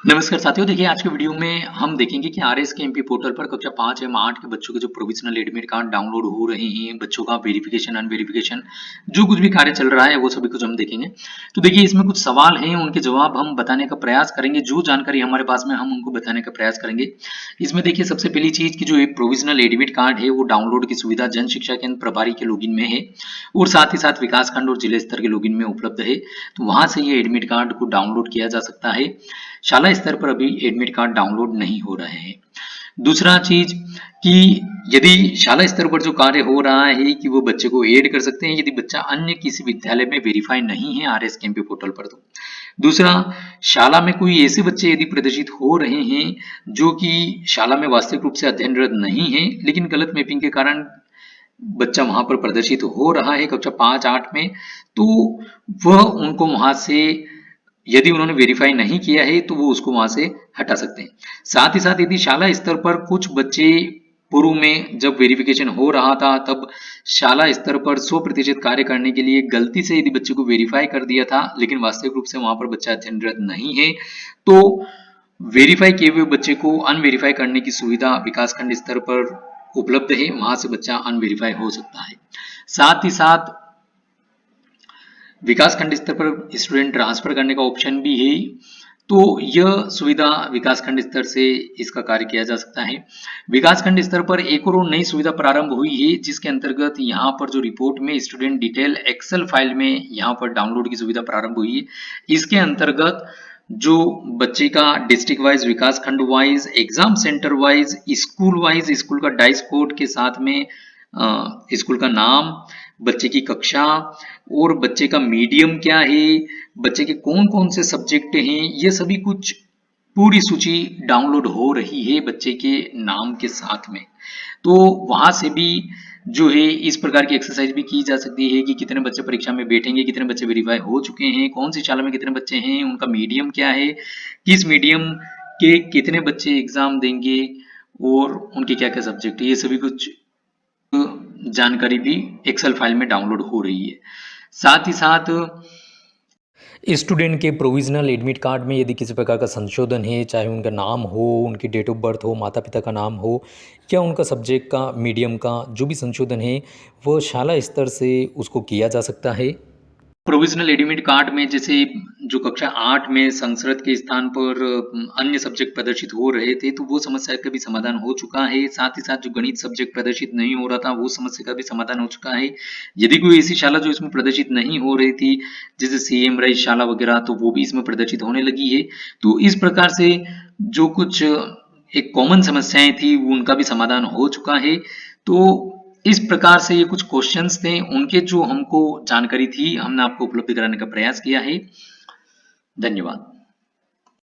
नमस्कार साथियों, देखिए आज के वीडियो में हम देखेंगे कि आरएसकेएमपी पोर्टल पर कक्षा 5 एवं 8 के बच्चों के जो प्रोविजनल एडमिट कार्ड डाउनलोड हो रहे हैं, बच्चों का वेरिफिकेशन अनवेरिफिकेशन जो कुछ भी कार्य चल रहा है वो सभी कुछ हम देखेंगे। तो देखिए इसमें कुछ सवाल हैं, उनके जवाब हम बताने का प्रयास करेंगे, जो जानकारी हमारे पास में हम उनको बताने का प्रयास करेंगे। इसमें देखिए सबसे पहली चीज की जो एक प्रोविजनल एडमिट कार्ड है वो डाउनलोड की सुविधा जन शिक्षा केंद्र प्रभारी के लॉगिन में है और साथ ही साथ विकास खंड और जिले स्तर के लॉगिन में उपलब्ध है। तो वहां से ये एडमिट कार्ड को डाउनलोड किया जा सकता है। शाला स्तर पर अभी एडमिट कार्ड डाउनलोड नहीं हो रहे हैं। दूसरा चीज कि यदि शाला स्तर पर जो कार्य हो रहा है कि वो बच्चे को ऐड कर सकते हैं यदि बच्चा अन्य किसी विद्यालय में वेरीफाई नहीं है आरएसकेएमपी पोर्टल पर। तो दूसरा, शाला में कोई ऐसे बच्चे यदि प्रदर्शित हो रहे हैं जो कि शाला में वास्तविक रूप से अध्ययनरत नहीं है लेकिन गलत मैपिंग के कारण बच्चा वहां पर प्रदर्शित हो रहा है कक्षा 5-8 में, तो वह उनको वहां से यदि उन्होंने वेरीफाई नहीं किया है तो वो उसको वहां से हटा सकते हैं। साथ ही साथ यदि शाला स्तर पर कुछ बच्चे पूर्व में जब वेरिफिकेशन हो रहा था तब शाला स्तर पर 100% कार्य करने के लिए गलती से यदि बच्चे को वेरीफाई कर दिया था लेकिन वास्तविक रूप से वहां पर बच्चा अध्ययनरत नहीं है, तो वेरीफाई किए हुए बच्चे को अनवेरीफाई करने की सुविधा विकासखंड स्तर पर उपलब्ध है, वहां से बच्चा अनवेरीफाई हो सकता है। साथ ही साथ विकासखंड स्तर पर स्टूडेंट ट्रांसफर करने का ऑप्शन भी है, तो यह सुविधा विकासखंड स्तर से इसका कार्य किया जा सकता है। विकासखंड स्तर पर एक और नई सुविधा प्रारंभ हुई है जिसके अंतर्गत यहाँ पर जो रिपोर्ट में स्टूडेंट डिटेल एक्सेल फाइल में यहाँ पर डाउनलोड की सुविधा प्रारंभ हुई है। इसके अंतर्गत जो बच्चे का डिस्ट्रिक्ट वाइज, विकास खंड wise, exam centre wise, school का डाइस कोड के साथ में स्कूल का नाम, बच्चे की कक्षा और बच्चे का मीडियम क्या है, बच्चे के कौन कौन से सब्जेक्ट हैं, ये सभी कुछ पूरी सूची डाउनलोड हो रही है बच्चे के नाम के साथ में। तो वहां से भी जो है इस प्रकार की एक्सरसाइज भी की जा सकती है कि कितने बच्चे परीक्षा में बैठेंगे, कितने बच्चे वेरीफाई हो चुके हैं, कौन सी शाला में कितने बच्चे हैं, उनका मीडियम क्या है, किस मीडियम के कितने बच्चे एग्जाम देंगे और उनके क्या क्या सब्जेक्ट है, ये सभी कुछ जानकारी भी एक्सेल फाइल में डाउनलोड हो रही है। साथ ही साथ स्टूडेंट के प्रोविजनल एडमिट कार्ड में यदि किसी प्रकार का संशोधन है, चाहे उनका नाम हो, उनकी डेट ऑफ बर्थ हो, माता पिता का नाम हो या उनका सब्जेक्ट का, मीडियम का जो भी संशोधन है वह शाला स्तर से उसको किया जा सकता है। प्रोविजनल एडमिट कार्ड में जैसे जो कक्षा 8 में संस्कृत के स्थान पर अन्य सब्जेक्ट प्रदर्शित हो रहे थे तो वो समस्या का भी समाधान हो चुका है। साथ ही साथ जो गणित सब्जेक्ट प्रदर्शित नहीं हो रहा था वो समस्या का भी समाधान हो चुका है। यदि कोई ऐसी शाला जो इसमें प्रदर्शित नहीं हो रही थी जैसे सीएम राइज शाला वगैरह, तो वो भी इसमें प्रदर्शित होने लगी है। तो इस प्रकार से जो कुछ एक कॉमन समस्याएं थी उनका भी समाधान हो चुका है। तो इस प्रकार से ये कुछ क्वेश्चंस थे, उनके जो हमको जानकारी थी हमने आपको उपलब्ध कराने का प्रयास किया है। धन्यवाद।